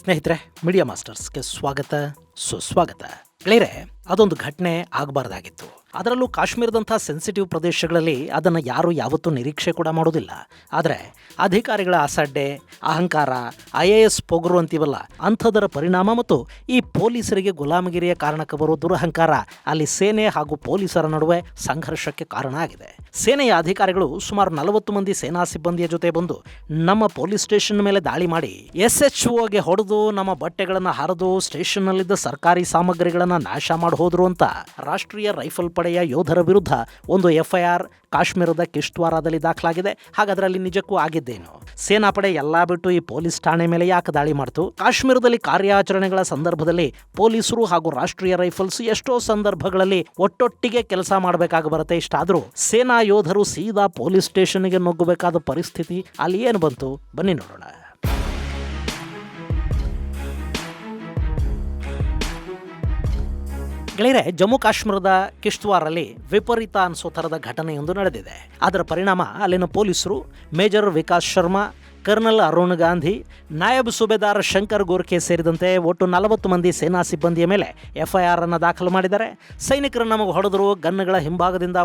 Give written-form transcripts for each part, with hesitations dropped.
ಸ್ನೇಹಿತರೆ, ಮೀಡಿಯಾ ಮಾಸ್ಟರ್ಸ್ಗೆ ಸ್ವಾಗತ ಸುಸ್ವಾಗತ. ಗೆಳೆಯರೆ, ಅದೊಂದು ಘಟನೆ ಆಗಬಾರ್ದಾಗಿತ್ತು. ಅದರಲ್ಲೂ ಕಾಶ್ಮೀರದಂಥ ಸೆನ್ಸಿಟಿವ್ ಪ್ರದೇಶಗಳಲ್ಲಿ ಅದನ್ನು ಯಾರು ಯಾವತ್ತೂ ನಿರೀಕ್ಷೆ ಕೂಡ ಮಾಡೋದಿಲ್ಲ. ಆದರೆ ಅಧಿಕಾರಿಗಳ ಅಸಡ್ಡೆ, ಅಹಂಕಾರ, IAS ಪೊಗರು ಅಂತೀವಲ್ಲ, ಅಂಥದರ ಪರಿಣಾಮ ಮತ್ತು ಈ ಪೊಲೀಸರಿಗೆ ಗುಲಾಮಗಿರಿಯ ಕಾರಣಕ್ಕೆ ಬರೋ ದುರಹಂಕಾರ ಅಲ್ಲಿ ಸೇನೆ ಹಾಗೂ ಪೊಲೀಸರ ನಡುವೆ ಸಂಘರ್ಷಕ್ಕೆ ಕಾರಣ ಆಗಿದೆ. ಸೇನೆಯ ಅಧಿಕಾರಿಗಳು ಸುಮಾರು 40 ಮಂದಿ ಸೇನಾ ಸಿಬ್ಬಂದಿಯ ಜೊತೆ ಬಂದು ನಮ್ಮ ಪೊಲೀಸ್ ಸ್ಟೇಷನ್ ಮೇಲೆ ದಾಳಿ ಮಾಡಿ SHOಗೆ ಹೊಡೆದು ನಮ್ಮ ಬಟ್ಟೆಗಳನ್ನು ಹರಿದು ಸ್ಟೇಷನ್ನಲ್ಲಿದ್ದ ಸರ್ಕಾರಿ ಸಾಮಗ್ರಿಗಳನ್ನು ನಾಶ ಮಾಡಿ ಹೋದ್ರು ಅಂತ ರಾಷ್ಟ್ರೀಯ ರೈಫಲ್ ಪಡೆಯ ಯೋಧರ ವಿರುದ್ಧ ಒಂದು FIR ಕಾಶ್ಮೀರದ ಕಿಶ್ತ್ವಾರದಲ್ಲಿ ದಾಖಲಾಗಿದೆ. ಹಾಗಾದ್ರಲ್ಲಿ ನಿಜಕ್ಕೂ ಆಗಿದ್ದೇನು? ಸೇನಾಪಡೆ ಎಲ್ಲಾ ಬಿಟ್ಟು ಈ ಪೊಲೀಸ್ ಠಾಣೆ ಮೇಲೆ ಯಾಕೆ ದಾಳಿ ಮಾಡ್ತು? ಕಾಶ್ಮೀರದಲ್ಲಿ ಕಾರ್ಯಾಚರಣೆಗಳ ಸಂದರ್ಭದಲ್ಲಿ ಪೊಲೀಸರು ಹಾಗೂ ರಾಷ್ಟ್ರೀಯ ರೈಫಲ್ಸ್ ಎಷ್ಟೋ ಸಂದರ್ಭಗಳಲ್ಲಿ ಒಟ್ಟೊಟ್ಟಿಗೆ ಕೆಲಸ ಮಾಡಬೇಕಾಗಿ ಬರುತ್ತೆ. ಇಷ್ಟಾದ್ರೂ ಸೇನಾ ಯೋಧರು ಸೀದಾ ಪೊಲೀಸ್ ಸ್ಟೇಷನ್ಗೆ ನುಗ್ಗಬೇಕಾದ ಪರಿಸ್ಥಿತಿ ಅಲ್ಲಿ ಏನು ಬಂತು? ಬನ್ನಿ ನೋಡೋಣ. ಗೆಳೆಯರೆ, ಜಮ್ಮು ಕಾಶ್ಮೀರದ ಕಿಶ್ತ್ವಾರಲ್ಲಿ ವಿಪರೀತ ಅನಿಸೋ ಥರದ ಘಟನೆಯೊಂದು ನಡೆದಿದೆ. ಅದರ ಪರಿಣಾಮ ಅಲ್ಲಿನ ಪೊಲೀಸರು ಮೇಜರ್ ವಿಕಾಸ್ ಶರ್ಮಾ, ಕರ್ನಲ್ ಅರುಣ್ ಗಾಂಧಿ, ನಾಯಬ್ ಸುಬೇದಾರ್ ಶಂಕರ್ ಗೋರ್ಖೆ ಸೇರಿದಂತೆ ಒಟ್ಟು 40 ಮಂದಿ ಸೇನಾ ಸಿಬ್ಬಂದಿಯ ಮೇಲೆ FIR ಅನ್ನು ದಾಖಲು ಮಾಡಿದ್ದಾರೆ. ಸೈನಿಕರು ನಮಗೆ ಹೊಡೆದ್ರು, ಗನ್ಗಳ ಹಿಂಭಾಗದಿಂದ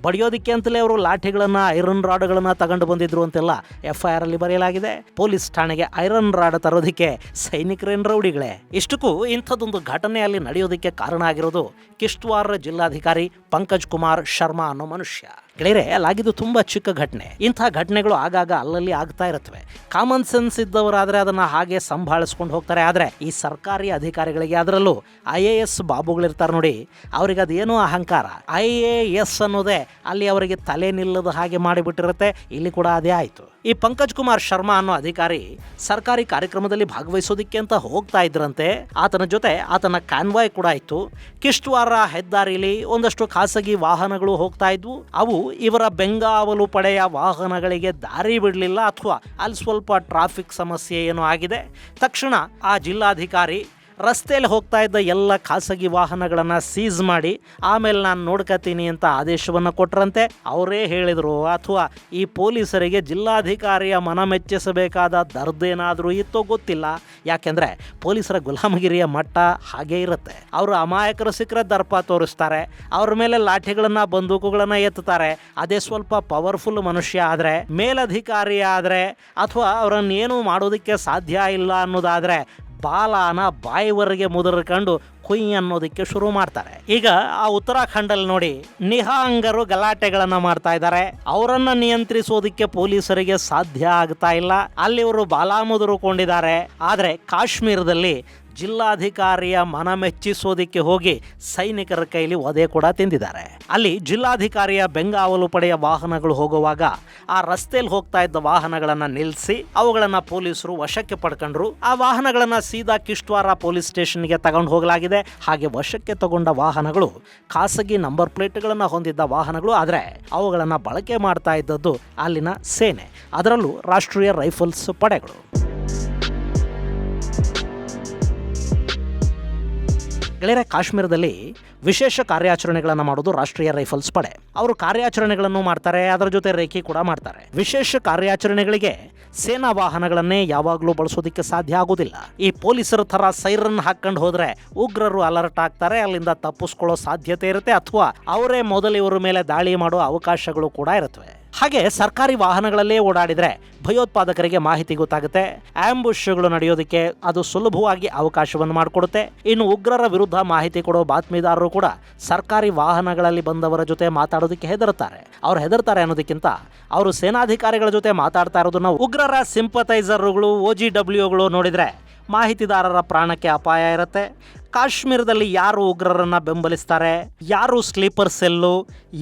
ಬಡಿಯೋದಕ್ಕೆ ಅಂತಲೇ ಅವರು ಲಾಠಿಗಳನ್ನು, ಐರನ್ ರಾಡ್ಗಳನ್ನು ತಗೊಂಡು ಬಂದಿದ್ರು ಅಂತೆಲ್ಲ FIR ಅಲ್ಲಿ ಬರೆಯಲಾಗಿದೆ. ಪೊಲೀಸ್ ಠಾಣೆಗೆ ಐರನ್ ರಾಡ್ ತರೋದಕ್ಕೆ ಸೈನಿಕರೇನು ರೌಡಿಗಳೇ? ಇಷ್ಟಕ್ಕೂ ಇಂಥದ್ದೊಂದು ಘಟನೆ ಅಲ್ಲಿ ನಡೆಯೋದಕ್ಕೆ ಕಾರಣ ಆಗಿರೋದು ಕಿಶ್ತ್ವಾರ್ ಜಿಲ್ಲಾಧಿಕಾರಿ ಪಂಕಜ್ ಕುಮಾರ್ ಶರ್ಮಾ ಅನ್ನೋ ಮನುಷ್ಯ. ಗೆಳೆಯರೆ, ಅಲ್ಲಾಗಿದ್ದು ತುಂಬಾ ಚಿಕ್ಕ ಘಟನೆ. ಇಂಥ ಘಟನೆಗಳು ಆಗಾಗ ಅಲ್ಲಲ್ಲಿ ಆಗ್ತಾ ಇರುತ್ತವೆ. ಕಾಮನ್ ಸೆನ್ಸ್ ಇದ್ದವರಾದ್ರೆ ಅದನ್ನ ಹಾಗೆ ಸಂಭಾಳಿಸ್ಕೊಂಡು ಹೋಗ್ತಾರೆ. ಆದ್ರೆ ಈ ಸರ್ಕಾರಿ ಅಧಿಕಾರಿಗಳಿಗೆ, ಅದರಲ್ಲೂ IAS ಬಾಬುಗಳಿರ್ತಾರೆ ನೋಡಿ, ಅವ್ರಿಗೆ ಅದೇನೋ ಅಹಂಕಾರ. IAS ಅನ್ನೋದೇ ಅಲ್ಲಿ ಅವರಿಗೆ ತಲೆ ನಿಲ್ಲದ ಹಾಗೆ ಮಾಡಿಬಿಟ್ಟಿರುತ್ತೆ. ಇಲ್ಲಿ ಕೂಡ ಅದೇ ಆಯ್ತು. ಈ ಪಂಕಜ್ ಕುಮಾರ್ ಶರ್ಮಾ ಅನ್ನೋ ಅಧಿಕಾರಿ ಸರ್ಕಾರಿ ಕಾರ್ಯಕ್ರಮದಲ್ಲಿ ಭಾಗವಹಿಸೋದಿಕ್ಕೆ ಅಂತ ಹೋಗ್ತಾ ಇದ್ರಂತೆ. ಆತನ ಜೊತೆ ಆತನ ಕಾನ್ವಾಯ್ ಕೂಡ ಇತ್ತು. ಕಿಶ್ತ್ವಾರ ಹೆದ್ದಾರಿಲಿ ಒಂದಷ್ಟು ಖಾಸಗಿ ವಾಹನಗಳು ಹೋಗ್ತಾ ಇದ್ವು. ಅವು ಇವರ ಬೆಂಗಾವಲು ಪಡೆಯ ವಾಹನಗಳಿಗೆ ದಾರಿ ಬಿಡಲಿಲ್ಲ, ಅಥವಾ ಅಲ್ಲಿ ಸ್ವಲ್ಪ ಟ್ರಾಫಿಕ್ ಸಮಸ್ಯೆ ಏನೋ ಆಗಿದೆ. ತಕ್ಷಣ ಆ ಜಿಲ್ಲಾಧಿಕಾರಿ ರಸ್ತೆಯಲ್ಲಿ ಹೋಗ್ತಾ ಇದ್ದ ಎಲ್ಲ ಖಾಸಗಿ ವಾಹನಗಳನ್ನು ಸೀಸ್ ಮಾಡಿ ಆಮೇಲೆ ನಾನು ನೋಡ್ಕತೀನಿ ಅಂತ ಆದೇಶವನ್ನು ಕೊಟ್ರಂತೆ. ಅವರೇ ಹೇಳಿದರು, ಅಥವಾ ಈ ಪೊಲೀಸರಿಗೆ ಜಿಲ್ಲಾಧಿಕಾರಿಯ ಮನ ಮೆಚ್ಚಿಸಬೇಕಾದ ದರ್ದೇನಾದರೂ ಇತ್ತೋ ಗೊತ್ತಿಲ್ಲ. ಯಾಕೆಂದರೆ ಪೊಲೀಸರ ಗುಲಾಮಗಿರಿಯ ಮಟ್ಟ ಹಾಗೇ ಇರುತ್ತೆ. ಅವರು ಅಮಾಯಕರು ಸಿಕ್ಕರೆ ದರ್ಪ ತೋರಿಸ್ತಾರೆ, ಅವ್ರ ಮೇಲೆ ಲಾಠಿಗಳನ್ನು, ಬಂದೂಕುಗಳನ್ನು ಎತ್ತುತ್ತಾರೆ. ಅದೇ ಸ್ವಲ್ಪ ಪವರ್ಫುಲ್ ಮನುಷ್ಯ ಆದರೆ, ಮೇಲಧಿಕಾರಿ ಆದರೆ, ಅಥವಾ ಅವರನ್ನೇನು ಮಾಡೋದಕ್ಕೆ ಸಾಧ್ಯ ಇಲ್ಲ ಅನ್ನೋದಾದರೆ ಬಾಲಾನ ಬಾಯಿವರೆಗೆ ಮುದುರ್ಕೊಂಡು ಕುಯ್ ಅನ್ನೋದಕ್ಕೆ ಶುರು ಮಾಡ್ತಾರೆ. ಈಗ ಆ ಉತ್ತರಾಖಂಡಲ್ಲಿ ನೋಡಿ, ನಿಹಾಂಗರು ಗಲಾಟೆಗಳನ್ನ ಮಾಡ್ತಾ ಇದ್ದಾರೆ. ಅವರನ್ನ ನಿಯಂತ್ರಿಸೋದಕ್ಕೆ ಪೊಲೀಸರಿಗೆ ಸಾಧ್ಯ ಆಗ್ತಾ ಇಲ್ಲ. ಅಲ್ಲಿ ಇವರು ಬಾಲ ಮುದುರುಕೊಂಡಿದ್ದಾರೆ. ಆದರೆ ಕಾಶ್ಮೀರದಲ್ಲಿ ಜಿಲ್ಲಾಧಿಕಾರಿಯ ಮನ ಮೆಚ್ಚಿಸೋದಿಕ್ಕೆ ಹೋಗಿ ಸೈನಿಕರ ಕೈಲಿ ಒದೆ ಕೂಡ ತಿಂದಿದ್ದಾರೆ. ಅಲ್ಲಿ ಜಿಲ್ಲಾಧಿಕಾರಿಯ ಬೆಂಗಾವಲು ಪಡೆಯ ವಾಹನಗಳು ಹೋಗುವಾಗ ಆ ರಸ್ತೆಯಲ್ಲಿ ಹೋಗ್ತಾ ಇದ್ದ ವಾಹನಗಳನ್ನ ನಿಲ್ಲಿಸಿ ಅವುಗಳನ್ನ ಪೊಲೀಸರು ವಶಕ್ಕೆ ಪಡ್ಕೊಂಡ್ರು. ಆ ವಾಹನಗಳನ್ನ ಸೀದಾ ಕಿಶ್ತ್ವಾರ ಪೊಲೀಸ್ ಸ್ಟೇಷನ್ಗೆ ತಗೊಂಡು ಹೋಗಲಾಗಿದೆ. ಹಾಗೆ ವಶಕ್ಕೆ ತಗೊಂಡ ವಾಹನಗಳು ಖಾಸಗಿ ನಂಬರ್ ಪ್ಲೇಟ್ಗಳನ್ನ ಹೊಂದಿದ್ದ ವಾಹನಗಳು. ಆದರೆ ಅವುಗಳನ್ನ ಬಳಕೆ ಮಾಡ್ತಾ ಇದ್ದದ್ದು ಅಲ್ಲಿನ ಸೇನೆ, ಅದರಲ್ಲೂ ರಾಷ್ಟ್ರೀಯ ರೈಫಲ್ಸ್ ಪಡೆಗಳು. ಗೆಳೆಯರೆ, ಕಾಶ್ಮೀರದಲ್ಲಿ ವಿಶೇಷ ಕಾರ್ಯಾಚರಣೆಗಳನ್ನು ಮಾಡೋದು ರಾಷ್ಟ್ರೀಯ ರೈಫಲ್ಸ್ ಪಡೆ. ಅವರು ಕಾರ್ಯಾಚರಣೆಗಳನ್ನು ಮಾಡ್ತಾರೆ, ಅದರ ಜೊತೆ ರೇಖೆ ಕೂಡ ಮಾಡ್ತಾರೆ. ವಿಶೇಷ ಕಾರ್ಯಾಚರಣೆಗಳಿಗೆ ಸೇನಾ ವಾಹನಗಳನ್ನೇ ಯಾವಾಗಲೂ ಬಳಸೋದಕ್ಕೆ ಸಾಧ್ಯ ಆಗೋದಿಲ್ಲ. ಈ ಪೊಲೀಸರ ಥರ ಸೈರನ್ ಹಾಕೊಂಡು ಹೋದ್ರೆ ಉಗ್ರರು ಅಲರ್ಟ್ ಆಗ್ತಾರೆ, ಅಲ್ಲಿಂದ ತಪ್ಪಿಸ್ಕೊಳ್ಳೋ ಸಾಧ್ಯತೆ ಇರುತ್ತೆ, ಅಥವಾ ಅವರೇ ಮೊದಲು ಇವರ ಮೇಲೆ ದಾಳಿ ಮಾಡೋ ಅವಕಾಶಗಳು ಕೂಡ ಇರುತ್ತವೆ. ಹಾಗೆ ಸರ್ಕಾರಿ ವಾಹನಗಳಲ್ಲೇ ಓಡಾಡಿದ್ರೆ ಭಯೋತ್ಪಾದಕರಿಗೆ ಮಾಹಿತಿ ಗೊತ್ತಾಗುತ್ತೆ. ಆಂಬುಷ್ಗಳು ನಡೆಯೋದಕ್ಕೆ ಅದು ಸುಲಭವಾಗಿ ಅವಕಾಶವನ್ನು ಮಾಡಿಕೊಡುತ್ತೆ. ಇನ್ನು ಉಗ್ರರ ವಿರುದ್ಧ ಮಾಹಿತಿ ಕೊಡೋ ಬಾತ್ಮೀದಾರರು ಕೂಡ ಸರ್ಕಾರಿ ವಾಹನಗಳಲ್ಲಿ ಬಂದವರ ಜೊತೆ ಮಾತಾಡೋದಕ್ಕೆ ಹೆದರ್ತಾರೆ. ಅವ್ರು ಹೆದರ್ತಾರೆ ಅನ್ನೋದಕ್ಕಿಂತ ಅವರು ಸೇನಾಧಿಕಾರಿಗಳ ಜೊತೆ ಮಾತಾಡ್ತಾ ಇರೋದನ್ನ ಉಗ್ರರ ಸಿಂಪತೈಸರ್ಗಳು, OGWಗಳು ನೋಡಿದ್ರೆ ಮಾಹಿತಿದಾರರ ಪ್ರಾಣಕ್ಕೆ ಅಪಾಯ ಇರುತ್ತೆ. ಕಾಶ್ಮೀರದಲ್ಲಿ ಯಾರು ಉಗ್ರರನ್ನ ಬೆಂಬಲಿಸ್ತಾರೆ, ಯಾರು ಸ್ಲೀಪರ್ ಸೆಲ್ಲು,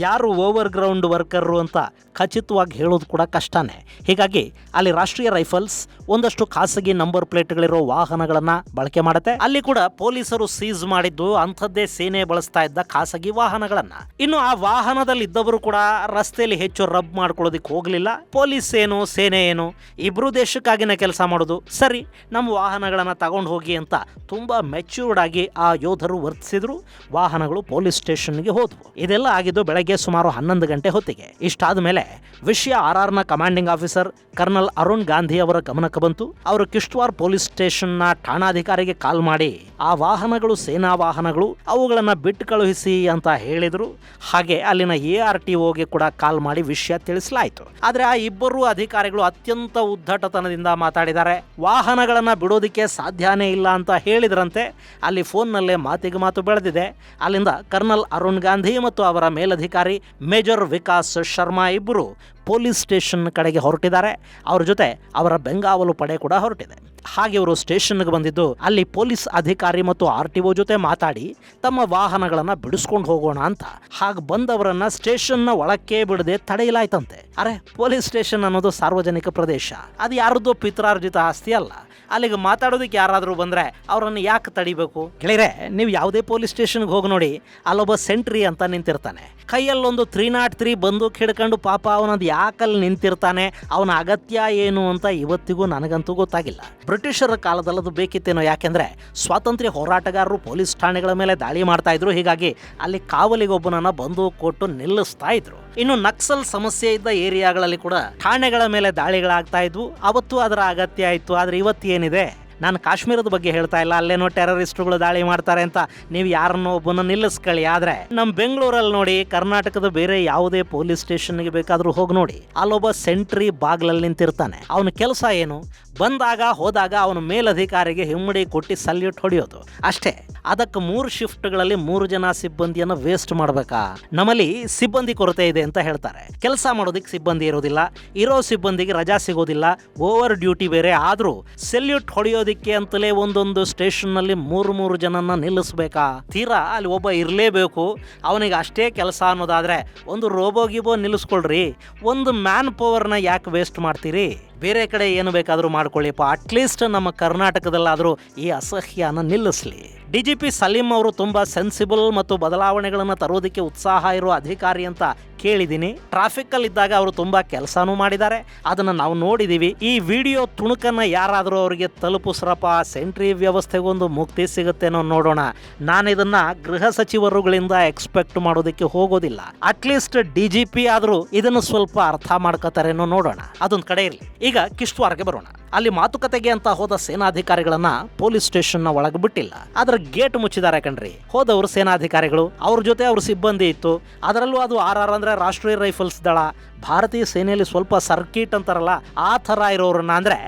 ಯಾರು ಓವರ್ ಗ್ರೌಂಡ್ ವರ್ಕರು ಅಂತ ಖಚಿತವಾಗಿ ಹೇಳೋದು ಕೂಡ ಕಷ್ಟನೇ. ಹೀಗಾಗಿ ಅಲ್ಲಿ ರಾಷ್ಟ್ರೀಯ ರೈಫಲ್ಸ್ ಒಂದಷ್ಟು ಖಾಸಗಿ ನಂಬರ್ ಪ್ಲೇಟ್ಗಳಿರೋ ವಾಹನಗಳನ್ನ ಬಳಕೆ ಮಾಡುತ್ತೆ. ಅಲ್ಲಿ ಕೂಡ ಪೊಲೀಸರು ಸೀಸ್ ಮಾಡಿದ್ದು ಅಂಥದ್ದೇ ಸೇನೆ ಬಳಸ್ತಾ ಇದ್ದ ಖಾಸಗಿ ವಾಹನಗಳನ್ನ. ಇನ್ನು ಆ ವಾಹನದಲ್ಲಿ ಇದ್ದವರು ಕೂಡ ರಸ್ತೆಯಲ್ಲಿ ಹೆಚ್ಚು ರಬ್ ಮಾಡ್ಕೊಳ್ಳೋದಿಕ್ಕೆ ಹೋಗ್ಲಿಲ್ಲ. ಪೊಲೀಸ್ ಏನು, ಸೇನೆ ಏನು, ಇಬ್ರು ದೇಶಕ್ಕಾಗಿನೇ ಕೆಲಸ ಮಾಡೋದು. ಸರಿ, ನಮ್ಮ ವಾಹನಗಳನ್ನ ತಗೊಂಡು ಹೋಗಿ ಅಂತ ತುಂಬಾ ಮೆಚ್ಯೂರ್ಡ್ ಆಗಿ ಆಗಿ ಆ ಯೋಧರು ವರ್ತಿಸಿದ್ರು. ವಾಹನಗಳು ಪೊಲೀಸ್ ಸ್ಟೇಷನ್ಗೆ ಹೋದ್ವು. ಇದೆಲ್ಲ ಆಗಿದ್ದು ಬೆಳಗ್ಗೆ ಸುಮಾರು 11 ಗಂಟೆ ಹೊತ್ತಿಗೆ. ಇಷ್ಟಾದ ಮೇಲೆ ವಿಷಯ RRನ commanding officer colonel Arun Gandhi ಅವರ ಗಮನಕ್ಕೆ ಬಂತು. ಅವರು ಕಿಶ್ತ್ವಾರ್ ಪೊಲೀಸ್ ಸ್ಟೇಷನ್ನ ಠಾಣಾಧಿಕಾರಿಗೆ ಕಾಲ್ ಮಾಡಿ ಆ ವಾಹನಗಳು ಸೇನಾ ವಾಹನಗಳು, ಅವುಗಳನ್ನ ಬಿಟ್ಟು ಕಳುಹಿಸಿ ಅಂತ ಹೇಳಿದ್ರು. ಹಾಗೆ ಅಲ್ಲಿನ ARTOಗೆ ಕೂಡ ಕಾಲ್ ಮಾಡಿ ವಿಷಯ ತಿಳಿಸಲಾಯಿತು. ಆದ್ರೆ ಆ ಇಬ್ಬರು ಅಧಿಕಾರಿಗಳು ಅತ್ಯಂತ ಉದ್ದಟತನದಿಂದ ಮಾತಾಡಿದ್ದಾರೆ. ವಾಹನಗಳನ್ನ ಬಿಡೋದಿಕ್ಕೆ ಸಾಧ್ಯನೇ ಇಲ್ಲ ಅಂತ ಹೇಳಿದ್ರಂತೆ. ಅಲ್ಲಿ ಫೋನ್ನಲ್ಲೇ ಮಾತಿಗೆ ಮಾತು ಬೆಳೆದಿದೆ. ಅಲ್ಲಿಂದ ಕರ್ನಲ್ ಅರುಣ್ ಗಾಂಧಿ ಮತ್ತು ಅವರ ಮೇಲಧಿಕಾರಿ ಮೇಜರ್ ವಿಕಾಸ್ ಶರ್ಮಾ ಇಬ್ಬರು ಪೊಲೀಸ್ ಸ್ಟೇಷನ್ ಕಡೆಗೆ ಹೊರಟಿದ್ದಾರೆ. ಅವ್ರ ಜೊತೆ ಅವರ ಬೆಂಗಾವಲು ಪಡೆ ಕೂಡ ಹೊರಟಿದೆ. ಹಾಗೆ ಇವರು ಸ್ಟೇಷನ್ಗೆ ಬಂದಿದ್ದು ಅಲ್ಲಿ ಪೊಲೀಸ್ ಅಧಿಕಾರಿ ಮತ್ತು RTO ಜೊತೆ ಮಾತಾಡಿ ತಮ್ಮ ವಾಹನಗಳನ್ನ ಬಿಡಿಸ್ಕೊಂಡು ಹೋಗೋಣ ಅಂತ. ಹಾಗೆ ಬಂದವರನ್ನ ಸ್ಟೇಷನ್ನ ಒಳಕ್ಕೆ ಬಿಡದೆ ತಡೆಯಲಾಯ್ತಂತೆ. ಅರೆ, ಪೊಲೀಸ್ ಸ್ಟೇಷನ್ ಅನ್ನೋದು ಸಾರ್ವಜನಿಕ ಪ್ರದೇಶ, ಅದು ಯಾರದ್ದು ಪಿತ್ರಾರ್ಜಿತ ಆಸ್ತಿ ಅಲ್ಲ. ಅಲ್ಲಿಗೆ ಮಾತಾಡೋದಕ್ಕೆ ಯಾರಾದರೂ ಬಂದರೆ ಅವರನ್ನು ಯಾಕೆ ತಡಿಬೇಕು? ಗೆಳೆಯರೆ, ನೀವು ಯಾವುದೇ ಪೊಲೀಸ್ ಸ್ಟೇಷನ್ಗೆ ಹೋಗಿ ನೋಡಿ, ಅಲ್ಲೊಬ್ಬ ಸೆಂಟ್ರಿ ಅಂತ ನಿಂತಿರ್ತಾನೆ. ಕೈಯಲ್ಲೊಂದು 303 ಬಂದೂಕ್ ಹಿಡ್ಕೊಂಡು ಪಾಪ ಅವನದು ಯಾಕಲ್ಲಿ ನಿಂತಿರ್ತಾನೆ, ಅವನ ಅಗತ್ಯ ಏನು ಅಂತ ಇವತ್ತಿಗೂ ನನಗಂತೂ ಗೊತ್ತಾಗಿಲ್ಲ. ಬ್ರಿಟಿಷರ ಕಾಲದಲ್ಲದು ಬೇಕಿತ್ತೇನೋ, ಯಾಕೆಂದ್ರೆ ಸ್ವಾತಂತ್ರ್ಯ ಹೋರಾಟಗಾರರು ಪೊಲೀಸ್ ಠಾಣೆಗಳ ಮೇಲೆ ದಾಳಿ ಮಾಡ್ತಾ ಇದ್ರು. ಹೀಗಾಗಿ ಅಲ್ಲಿ ಕಾವಲಿಗೊಬ್ಬನನ್ನ ಬಂದೂಕ್ ಕೊಟ್ಟು ನಿಲ್ಲಿಸ್ತಾ ಇದ್ರು. ಇನ್ನು ನಕ್ಸಲ್ ಸಮಸ್ಯೆ ಇದ್ದ ಏರಿಯಾಗಳಲ್ಲಿ ಕೂಡ ಠಾಣೆಗಳ ಮೇಲೆ ದಾಳಿಗಳಾಗ್ತಾ ಇದ್ವು. ಅವತ್ತು ಅದರ ಅಗತ್ಯ ಇತ್ತು. ಆದ್ರೆ ಇವತ್ತೇನಿದೆ, ನಾನು ಕಾಶ್ಮೀರದ ಬಗ್ಗೆ ಹೇಳ್ತಾ ಇಲ್ಲ, ಅಲ್ಲೇನೋ ಟೆರರಿಸ್ಟ್ಗಳು ದಾಳಿ ಮಾಡ್ತಾರೆ ಅಂತ ನೀವು ಯಾರನ್ನೋ ಒಬ್ಬನ ನಿಲ್ಲಿಸ್ಕೊಳ್ಳಿ. ಆದ್ರೆ ನಮ್ಮ ಬೆಂಗಳೂರಲ್ಲಿ ನೋಡಿ, ಕರ್ನಾಟಕದ ಬೇರೆ ಯಾವುದೇ ಪೊಲೀಸ್ ಸ್ಟೇಷನ್ಗೆ ಬೇಕಾದ್ರೂ ಹೋಗಿ ನೋಡಿ, ಅಲ್ಲೊಬ್ಬ ಸೆಂಟ್ರಿ ಬಾಗ್ಲಲ್ಲಿ ನಿಂತಿರ್ತಾನೆ. ಅವನ ಕೆಲಸ ಏನು? ಬಂದಾಗ ಹೋದಾಗ ಅವನ ಮೇಲಧಿಕಾರಿಗೆ ಹಿಮ್ಮಡಿ ಕೊಟ್ಟು ಸಲ್ಯೂಟ್ ಹೊಡೆಯೋದು ಅಷ್ಟೇ. ಅದಕ್ಕೆ 3 ಶಿಫ್ಟ್ಗಳಲ್ಲಿ 3 ಜನ ಸಿಬ್ಬಂದಿಯನ್ನು ವೇಸ್ಟ್ ಮಾಡಬೇಕಾ? ನಮ್ಮಲ್ಲಿ ಸಿಬ್ಬಂದಿ ಕೊರತೆ ಇದೆ ಅಂತ ಹೇಳ್ತಾರೆ. ಕೆಲಸ ಮಾಡೋದಿಕ್ಕೆ ಸಿಬ್ಬಂದಿ ಇರೋದಿಲ್ಲ, ಇರೋ ಸಿಬ್ಬಂದಿಗೆ ರಜಾ ಸಿಗೋದಿಲ್ಲ, ಓವರ್ ಡ್ಯೂಟಿ ಬೇರೆ. ಆದ್ರೂ ಸೆಲ್ಯೂಟ್ ಹೊಡೆಯೋದಿಕ್ಕೆ ಅಂತಲೇ ಒಂದೊಂದು ಸ್ಟೇಷನ್ ನಲ್ಲಿ 3 ಜನನ್ನ ನಿಲ್ಲಿಸ್ಬೇಕಾ? ತೀರಾ ಅಲ್ಲಿ ಒಬ್ಬ ಇರಲೇಬೇಕು, ಅವನಿಗೆ ಅಷ್ಟೇ ಕೆಲಸ ಅನ್ನೋದಾದ್ರೆ ಒಂದು ರೋಬೋ ಗಿಬೋ ನಿಲ್ಲಿಸ್ಕೊಳ್ರಿ. ಒಂದು ಮ್ಯಾನ್ ಪವರ್ನ ಯಾಕೆ ವೇಸ್ಟ್ ಮಾಡ್ತೀರಿ? ಬೇರೆ ಕಡೆ ಏನು ಬೇಕಾದರೂ ಮಾಡ್ಕೊಳ್ಳಿಪ್ಪ. ಅಟ್ಲೀಸ್ಟ್ ನಮ್ಮ ಕರ್ನಾಟಕದಲ್ಲಾದರೂ ಈ ಅಸಹ್ಯನ ನಿಲ್ಲಿಸ್ಲಿ. DGP ಸಲೀಂ ಅವರು ತುಂಬಾ ಸೆನ್ಸಿಬಲ್ ಮತ್ತು ಬದಲಾವಣೆಗಳನ್ನು ತರೋದಕ್ಕೆ ಉತ್ಸಾಹ ಇರೋ ಅಧಿಕಾರಿ ಅಂತ ಕೇಳಿದ್ದೀನಿ. ಟ್ರಾಫಿಕ್ ಅಲ್ಲಿ ಇದ್ದಾಗ ಅವರು ತುಂಬಾ ಕೆಲಸನೂ ಮಾಡಿದ್ದಾರೆ, ಅದನ್ನ ನಾವು ನೋಡಿದೀವಿ. ಈ ವಿಡಿಯೋ ತುಣುಕನ್ನ ಯಾರಾದರೂ ಅವರಿಗೆ ತಲುಪಿಸ್ರಪ್ಪ, ಸೆಂಟ್ರಿ ವ್ಯವಸ್ಥೆಗೊಂದು ಮುಕ್ತಿ ಸಿಗುತ್ತೇನೋ ನೋಡೋಣ. ನಾನು ಇದನ್ನ ಗೃಹ ಸಚಿವರುಗಳಿಂದ ಎಕ್ಸ್ಪೆಕ್ಟ್ ಮಾಡೋದಕ್ಕೆ ಹೋಗೋದಿಲ್ಲ. ಅಟ್ಲೀಸ್ಟ್ DGP ಆದರೂ ಇದನ್ನು ಸ್ವಲ್ಪ ಅರ್ಥ ಮಾಡ್ಕೋತಾರೇನೋ ನೋಡೋಣ. ಅದೊಂದು ಕಡೆ ಇರಲಿ. ಈಗ ಕಿಶ್ತ್ವಾರ್ಗೆ ಬರೋಣ. ಅಲ್ಲಿ ಮಾತುಕತೆಗೆ ಅಂತ ಹೋದ ಸೇನಾಧಿಕಾರಿಗಳನ್ನ ಪೊಲೀಸ್ ಸ್ಟೇಷನ್ ನ ಒಳಗೆ ಬಿಟ್ಟಿಲ್ಲ, ಅದರ ಗೇಟ್ ಮುಚ್ಚಿದ್ದಾರೆ ಕಣ್ರಿ. ಹೋದವರು ಸೇನಾಧಿಕಾರಿಗಳು, ಅವ್ರ ಜೊತೆ ಅವ್ರ ಸಿಬ್ಬಂದಿ ಇತ್ತು. ಅದರಲ್ಲೂ ಅದು RR ಅಂದ್ರೆ ರಾಷ್ಟ್ರೀಯ ರೈಫಲ್ಸ್ ದಳ. ಭಾರತೀಯ ಸೇನೆಯಲ್ಲಿ ಸ್ವಲ್ಪ ಸರ್ಕಿಟ್ ಅಂತಾರಲ್ಲ, ಆ ಥರ ಇರೋರನ್ನ, ಅಂದರೆ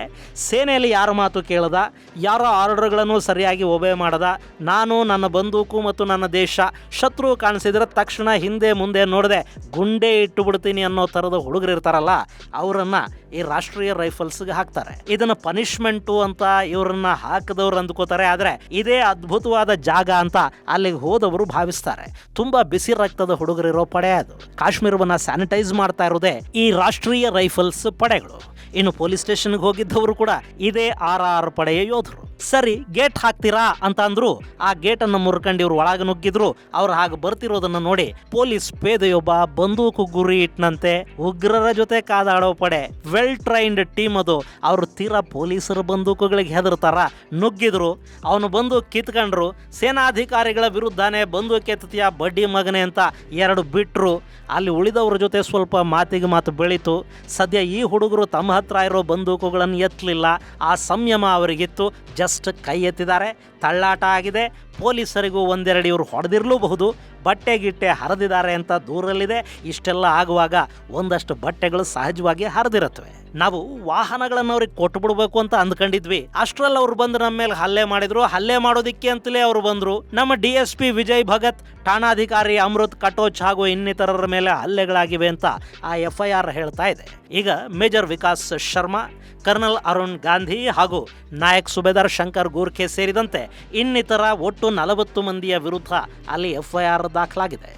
ಸೇನೆಯಲ್ಲಿ ಯಾರ ಮಾತು ಕೇಳದ, ಯಾರ ಆರ್ಡರ್ಗಳನ್ನು ಸರಿಯಾಗಿ ಒಬೆ ಮಾಡದ, ನಾನು ನನ್ನ ಬಂದೂಕು ಮತ್ತು ನನ್ನ ದೇಶ, ಶತ್ರು ಕಾಣಿಸಿದ್ರೆ ತಕ್ಷಣ ಹಿಂದೆ ಮುಂದೆ ನೋಡದೆ ಗುಂಡೆ ಇಟ್ಟು ಬಿಡ್ತೀನಿ ಅನ್ನೋ ಥರದ ಹುಡುಗರು ಇರ್ತಾರಲ್ಲ, ಅವರನ್ನ ಈ ರಾಷ್ಟ್ರೀಯ ರೈಫಲ್ಸ್ಗೆ ಹಾಕ್ತಾರೆ. ಇದನ್ನ ಪನಿಷ್ಮೆಂಟು ಅಂತ ಇವರನ್ನ ಹಾಕಿದವ್ರು ಅಂದ್ಕೋತಾರೆ. ಆದರೆ ಇದೇ ಅದ್ಭುತವಾದ ಜಾಗ ಅಂತ ಅಲ್ಲಿಗೆ ಹೋದವರು ಭಾವಿಸ್ತಾರೆ. ತುಂಬಾ ಬಿಸಿ ರಕ್ತದ ಹುಡುಗರಿರೋ ಪಡೆ ಅದು. ಕಾಶ್ಮೀರವನ್ನ ಸ್ಯಾನಿಟೈಸ್ ಮಾಡ್ತಾ ಇರೋದೇ ಈ ರಾಷ್ಟ್ರೀಯ ರೈಫಲ್ಸ್ ಪಡೆಗಳು. ಇನ್ನು ಪೊಲೀಸ್ ಸ್ಟೇಷನ್ಗೆ ಹೋಗಿದ್ದವರು ಕೂಡ ಇದೇ RR ಪಡೆಯ ಯೋಧರು. ಸರಿ, ಗೇಟ್ ಹಾಕ್ತೀರಾ ಅಂತ ಅಂದ್ರು. ಆ ಗೇಟ್ ಅನ್ನು ಮುರ್ಕೊಂಡು ಇವ್ರು ಒಳಗೆ ನುಗ್ಗಿದ್ರು. ಅವ್ರು ಹಾಗೆ ಬರ್ತಿರೋದನ್ನ ನೋಡಿ ಪೊಲೀಸ್ ಪೇದೆಯೊಬ್ಬ ಬಂದೂಕು ಗುರಿ ಇಟ್ನಂತೆ. ಉಗ್ರರ ಜೊತೆ ಕಾದಾಡೋ ಪಡೆ, ವೆಲ್ ಟ್ರೈನ್ಡ್ ಟೀಮ್ ಅದು. ಅವರು ತೀರಾ ಪೊಲೀಸರ ಬಂದೂಕುಗಳಿಗೆ ಹೆದರ್ತಾರ. ನುಗ್ಗಿದ್ರು, ಅವನು ಬಂದು ಕಿತ್ಕೊಂಡ್ರು. ಸೇನಾಧಿಕಾರಿಗಳ ವಿರುದ್ಧನೇ ಬಂದೂಕು ಎತ್ತುತ್ತೀಯ ಬಡ್ಡಿ ಮಗನೆ ಅಂತ 2 ಬಿಟ್ರು. ಅಲ್ಲಿ ಉಳಿದವ್ರ ಜೊತೆ ಸ್ವಲ್ಪ ಮಾತಿಗೆ ಮಾತು ಬೆಳೀತು. ಸದ್ಯ ಈ ಹುಡುಗರು ತಮ್ಮ ಹತ್ರ ಇರೋ ಬಂದೂಕುಗಳನ್ನು ಎತ್ತಲಿಲ್ಲ. ಆ ಸಂಯಮ ಅವರಿಗಿತ್ತು. ಜಸ್ಟ್ ಕೈ ಎತ್ತಿದ್ದಾರೆ, ತಳ್ಳಾಟ ಆಗಿದೆ. ಪೊಲೀಸರಿಗೂ ಒಂದೆರಡು ಇವರು ಹೊಡೆದಿರಲೂಬಹುದು, ಬಟ್ಟೆ ಗಿಟ್ಟೆ ಹರಿದಿದ್ದಾರೆ ಅಂತ ದೂರಲ್ಲಿದೆ. ಇಷ್ಟೆಲ್ಲ ಆಗುವಾಗ ಒಂದಷ್ಟು ಬಟ್ಟೆಗಳು ಸಹಜವಾಗಿ ಹರಿದಿರುತ್ತವೆ. ನಾವು ವಾಹನಗಳನ್ನು ಅವ್ರಿಗೆ ಕೊಟ್ಟು ಬಿಡಬೇಕು ಅಂತ ಅಂದ್ಕೊಂಡಿದ್ವಿ. ಅಷ್ಟರಲ್ಲಿ ಅವ್ರು ಬಂದು ನಮ್ಮ ಮೇಲೆ ಹಲ್ಲೆ ಮಾಡಿದ್ರು. ಹಲ್ಲೆ ಮಾಡೋದಿಕ್ಕೆ ಅಂತಲೇ ಅವರು ಬಂದರು. ನಮ್ಮ DSP ವಿಜಯ್ ಭಗತ್, ಠಾಣಾಧಿಕಾರಿ ಅಮೃತ್ ಕಟೋಚ್ ಹಾಗೂ ಇನ್ನಿತರರ ಮೇಲೆ ಹಲ್ಲೆಗಳಾಗಿವೆ ಅಂತ ಆ FIR ಹೇಳ್ತಾ ಇದೆ. ಈಗ ಮೇಜರ್ ವಿಕಾಸ್ ಶರ್ಮಾ, ಕರ್ನಲ್ ಅರುಣ್ ಗಾಂಧಿ ಹಾಗೂ ನಾಯಕ್ ಸುಬೇದಾರ್ ಶಂಕರ್ ಗೋರ್ಖೆ ಸೇರಿದಂತೆ ಇನ್ನಿತರ ಒಟ್ಟು 40 ಮಂದಿಯ ವಿರುದ್ಧ ಅಲ್ಲಿ FIR ದಾಖಲಾಗಿದೆ.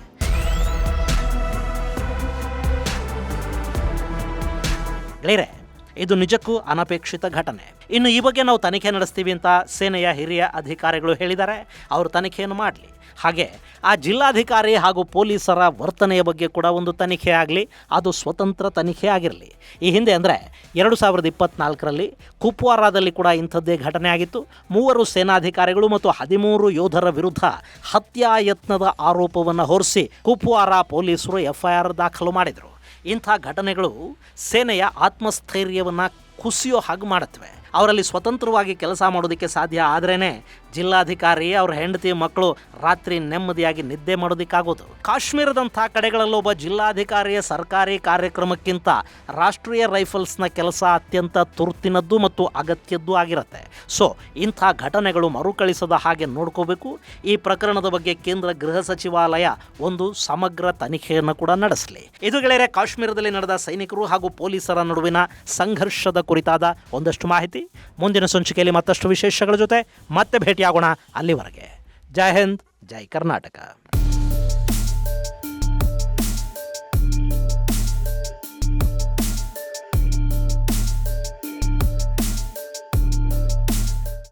ಗೆಳೆಯರೆ, ಇದು ನಿಜಕ್ಕೂ ಅನಪೇಕ್ಷಿತ ಘಟನೆ. ಇನ್ನು ಈ ಬಗ್ಗೆ ನಾವು ತನಿಖೆ ನಡೆಸ್ತೀವಿ ಅಂತ ಸೇನೆಯ ಹಿರಿಯ ಅಧಿಕಾರಿಗಳು ಹೇಳಿದ್ದಾರೆ. ಅವರು ತನಿಖೆಯನ್ನು ಮಾಡಲಿ. ಹಾಗೆ ಆ ಜಿಲ್ಲಾಧಿಕಾರಿ ಹಾಗೂ ಪೊಲೀಸರ ವರ್ತನೆಯ ಬಗ್ಗೆ ಕೂಡ ಒಂದು ತನಿಖೆ ಆಗಲಿ, ಅದು ಸ್ವತಂತ್ರ ತನಿಖೆ ಆಗಿರಲಿ. ಈ ಹಿಂದೆ ಅಂದರೆ 2024ರಲ್ಲಿ ಕುಪ್ವಾರಾದಲ್ಲಿ ಕೂಡ ಇಂಥದ್ದೇ ಘಟನೆ ಆಗಿತ್ತು. 3 ಸೇನಾಧಿಕಾರಿಗಳು ಮತ್ತು 13 ಯೋಧರ ವಿರುದ್ಧ ಹತ್ಯಾಯತ್ನದ ಆರೋಪವನ್ನು ಹೊರಿಸಿ ಕುಪ್ವಾರಾ ಪೊಲೀಸರು FIR ದಾಖಲು ಮಾಡಿದರು. ಇಂಥ ಘಟನೆಗಳು ಸೇನೆಯ ಆತ್ಮಸ್ಥೈರ್ಯವನ್ನು ಕುಸಿಯೋ ಹಾಗೆ ಮಾಡುತ್ತವೆ. ಅವರಲ್ಲಿ ಸ್ವತಂತ್ರವಾಗಿ ಕೆಲಸ ಮಾಡೋದಕ್ಕೆ ಸಾಧ್ಯ ಆದ್ರೇ ಜಿಲ್ಲಾಧಿಕಾರಿ ಅವ್ರ ಹೆಂಡತಿ ಮಕ್ಕಳು ರಾತ್ರಿ ನೆಮ್ಮದಿಯಾಗಿ ನಿದ್ದೆ ಮಾಡೋದಕ್ಕಾಗೋದು. ಕಾಶ್ಮೀರದಂಥ ಕಡೆಗಳಲ್ಲೊಬ್ಬ ಜಿಲ್ಲಾಧಿಕಾರಿಯ ಸರ್ಕಾರಿ ಕಾರ್ಯಕ್ರಮಕ್ಕಿಂತ ರಾಷ್ಟ್ರೀಯ ರೈಫಲ್ಸ್ನ ಕೆಲಸ ಅತ್ಯಂತ ತುರ್ತಿನದ್ದು ಮತ್ತು ಅಗತ್ಯದ್ದು ಆಗಿರುತ್ತೆ. ಸೊ ಇಂಥ ಘಟನೆಗಳು ಮರುಕಳಿಸದ ಹಾಗೆ ನೋಡ್ಕೋಬೇಕು. ಈ ಪ್ರಕರಣದ ಬಗ್ಗೆ ಕೇಂದ್ರ ಗೃಹ ಸಚಿವಾಲಯ ಒಂದು ಸಮಗ್ರ ತನಿಖೆಯನ್ನು ಕೂಡ ನಡೆಸಲಿ. ಇದು ಗೆಳೆಯರೆ, ಕಾಶ್ಮೀರದಲ್ಲಿ ನಡೆದ ಸೈನಿಕರು ಹಾಗೂ ಪೊಲೀಸರ ನಡುವಿನ ಸಂಘರ್ಷದ ಕುರಿತಾದ ಒಂದಷ್ಟು ಮಾಹಿತಿ. ಮುಂದಿನ ಸಂಚಿಕೆಯಲ್ಲಿ ಮತ್ತಷ್ಟು ವಿಶೇಷಗಳ ಜೊತೆ ಮತ್ತೆ ಭೇಟಿಯಾಗೋಣ. ಅಲ್ಲಿವರೆಗೆ ಜೈ ಹಿಂದ್, ಜೈ ಕರ್ನಾಟಕ.